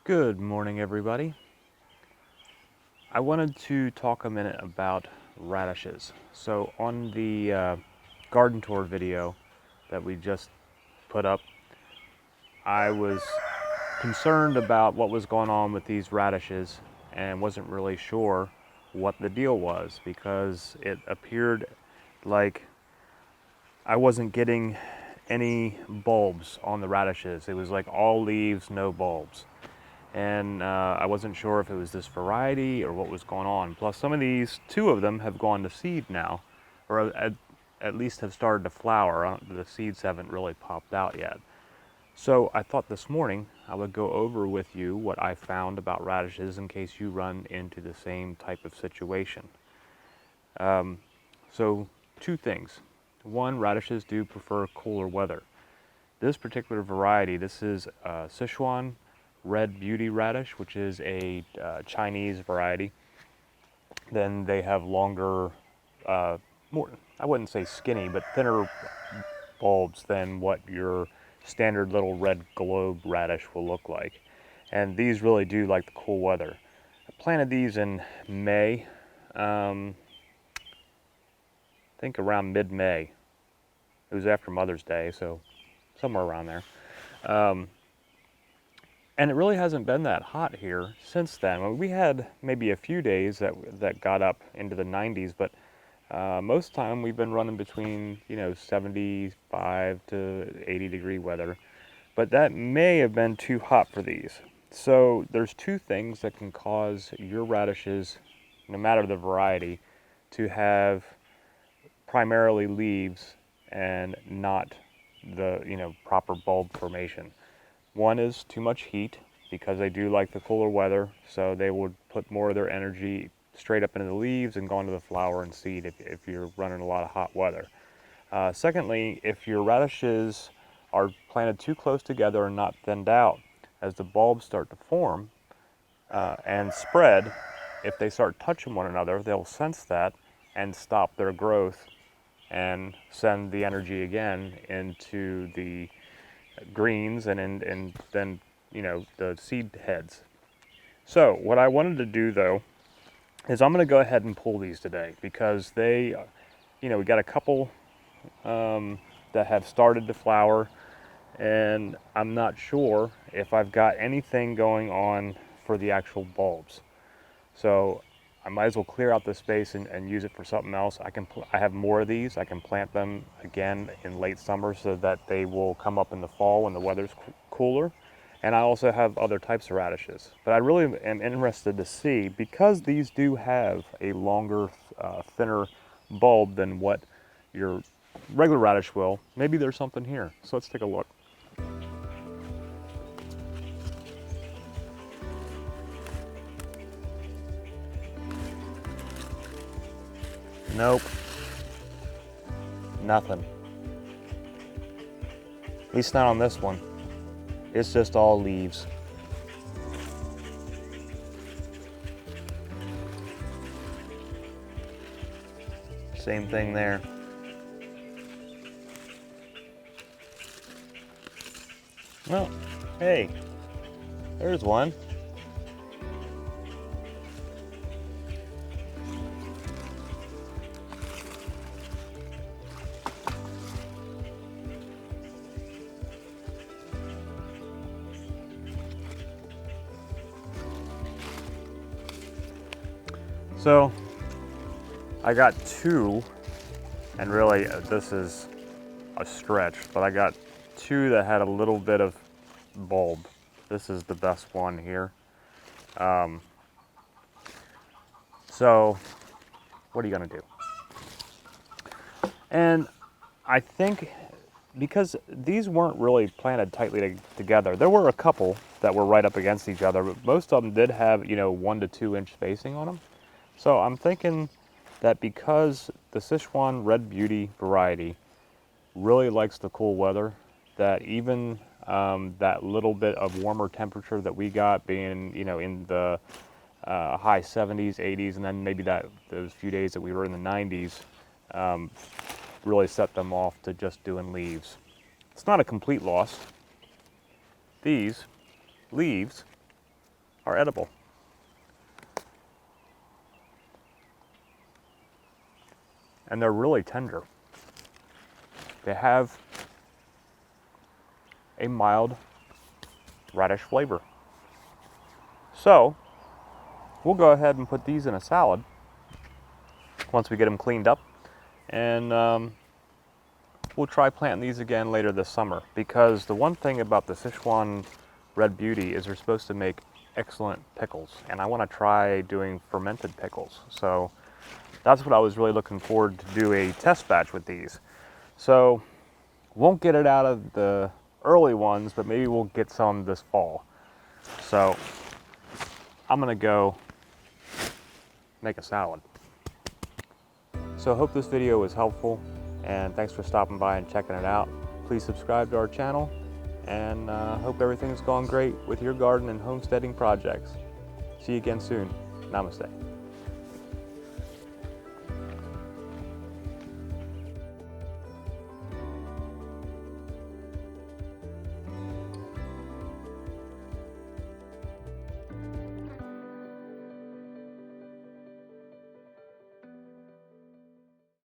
Good morning, everybody. I wanted to talk a minute about radishes. So on the garden tour video that we just put up, I was concerned about what was going on with these radishes and wasn't really sure what the deal was because it appeared like I wasn't getting any bulbs on the radishes. It was like all leaves, no bulbs. And I wasn't sure if it was this variety or what was going on. Plus some of these, two of them have gone to seed now, or at least have started to flower. The seeds haven't really popped out yet. So I thought this morning I would go over with you what I found about radishes in case you run into the same type of situation. So two things. One, radishes do prefer cooler weather. This particular variety, this is Sichuan red beauty radish, which is a Chinese variety. Then they have longer, more, I wouldn't say skinny, but thinner bulbs than what your standard little red globe radish will look like. And these really do like the cool weather. I planted these in May, I think around mid-May. It was after Mother's Day, so somewhere around there. And it really hasn't been that hot here since then. I mean, we had maybe a few days that got up into the 90s, but most of the time we've been running between 75 to 80 degree weather. But that may have been too hot for these. So there's two things that can cause your radishes, no matter the variety, to have primarily leaves and not the proper bulb formation. One is too much heat, because they do like the cooler weather, so they would put more of their energy straight up into the leaves and go into the flower and seed if you're running a lot of hot weather. Secondly, if your radishes are planted too close together and not thinned out, as the bulbs start to form and spread, if they start touching one another, they'll sense that and stop their growth and send the energy again into the greens and then the seed heads. So what I wanted to do though is I'm going to go ahead and pull these today because they, we got a couple that have started to flower, and I'm not sure if I've got anything going on for the actual bulbs. So I might as well clear out this space and use it for something else. I have more of these. I can plant them again in late summer so that they will come up in the fall when the weather's cooler. And I also have other types of radishes. But I really am interested to see, because these do have a longer, thinner bulb than what your regular radish will, maybe there's something here. So let's take a look. Nope. Nothing. At least not on this one. It's just all leaves. Same thing there. Well, hey, there's one. So I got two, and really this is a stretch, but I got two that had a little bit of bulb. This is the best one here. So what are you gonna do? And I think because these weren't really planted tightly together, there were a couple that were right up against each other, but most of them did have 1 to 2 inch spacing on them. So I'm thinking that because the Sichuan Red Beauty variety really likes the cool weather, that even that little bit of warmer temperature that we got, being in the high 70s, 80s, and then maybe those few days that we were in the 90s, really set them off to just doing leaves. It's not a complete loss. These leaves are edible. And they're really tender. They have a mild radish flavor. So, we'll go ahead and put these in a salad once we get them cleaned up. And we'll try planting these again later this summer, because the one thing about the Sichuan Red Beauty is they're supposed to make excellent pickles, and I want to try doing fermented pickles. So that's what I was really looking forward to do a test batch with these. So won't get it out of the early ones, but maybe we'll get some this fall. So I'm gonna go make a salad. So I hope this video was helpful, and thanks for stopping by and checking it out. Please subscribe to our channel, and hope everything's going great with your garden and homesteading projects. See you again soon. Namaste.